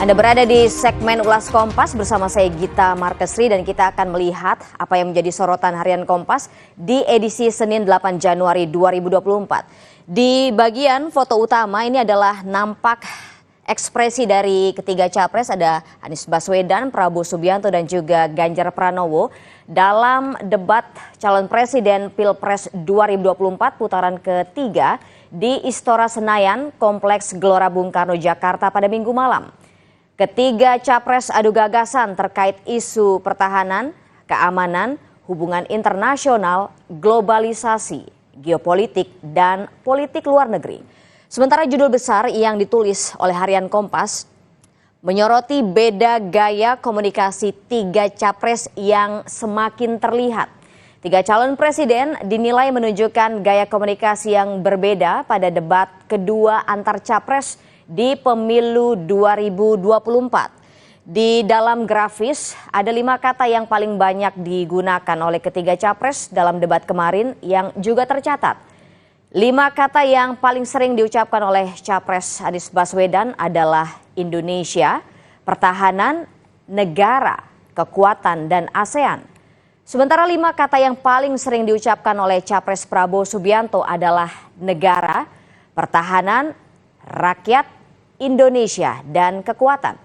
Anda berada di segmen Ulas Kompas bersama saya Gita Markesri dan kita akan melihat apa yang menjadi sorotan harian Kompas di edisi Senin 8 Januari 2024. Di bagian foto utama ini adalah nampak ekspresi dari ketiga capres, ada Anies Baswedan, Prabowo Subianto dan juga Ganjar Pranowo dalam debat calon presiden Pilpres 2024 putaran ketiga di Istora Senayan, Kompleks Gelora Bung Karno, Jakarta pada Minggu malam. Ketiga capres adu gagasan terkait isu pertahanan, keamanan, hubungan internasional, globalisasi, geopolitik, dan politik luar negeri. Sementara judul besar yang ditulis oleh harian Kompas menyoroti beda gaya komunikasi tiga capres yang semakin terlihat. Tiga calon presiden dinilai menunjukkan gaya komunikasi yang berbeda pada debat kedua antar capres di pemilu 2024. Di dalam grafis ada 5 kata yang paling banyak digunakan oleh ketiga capres dalam debat kemarin yang juga tercatat. 5 kata yang paling sering diucapkan oleh capres Anies Baswedan adalah Indonesia, pertahanan, negara, kekuatan, dan ASEAN. Sementara 5 kata yang paling sering diucapkan oleh capres Prabowo Subianto adalah negara, pertahanan, rakyat, Indonesia, dan kekuatan.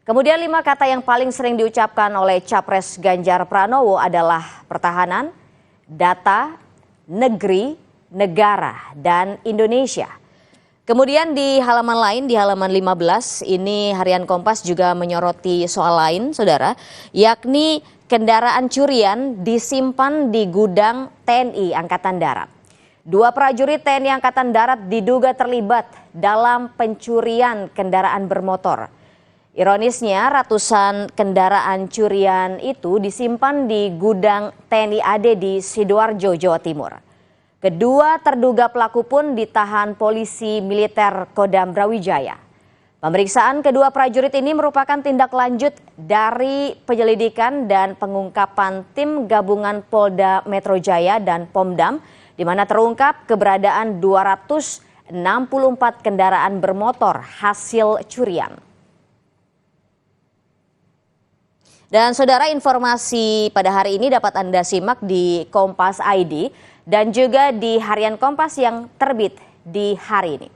Kemudian 5 kata yang paling sering diucapkan oleh capres Ganjar Pranowo adalah pertahanan, data, negeri, negara, dan Indonesia. Kemudian di halaman lain, di halaman 15, ini harian Kompas juga menyoroti soal lain, saudara, yakni kendaraan curian disimpan di gudang TNI Angkatan Darat. 2 prajurit TNI Angkatan Darat diduga terlibat dalam pencurian kendaraan bermotor. Ironisnya, ratusan kendaraan curian itu disimpan di gudang TNI AD di Sidoarjo, Jawa Timur. Kedua terduga pelaku pun ditahan polisi militer Kodam Brawijaya. Pemeriksaan kedua prajurit ini merupakan tindak lanjut dari penyelidikan dan pengungkapan tim gabungan Polda Metro Jaya dan Pomdam, di mana terungkap keberadaan 264 kendaraan bermotor hasil curian. Dan saudara, informasi pada hari ini dapat Anda simak di Kompas ID dan juga di harian Kompas yang terbit di hari ini.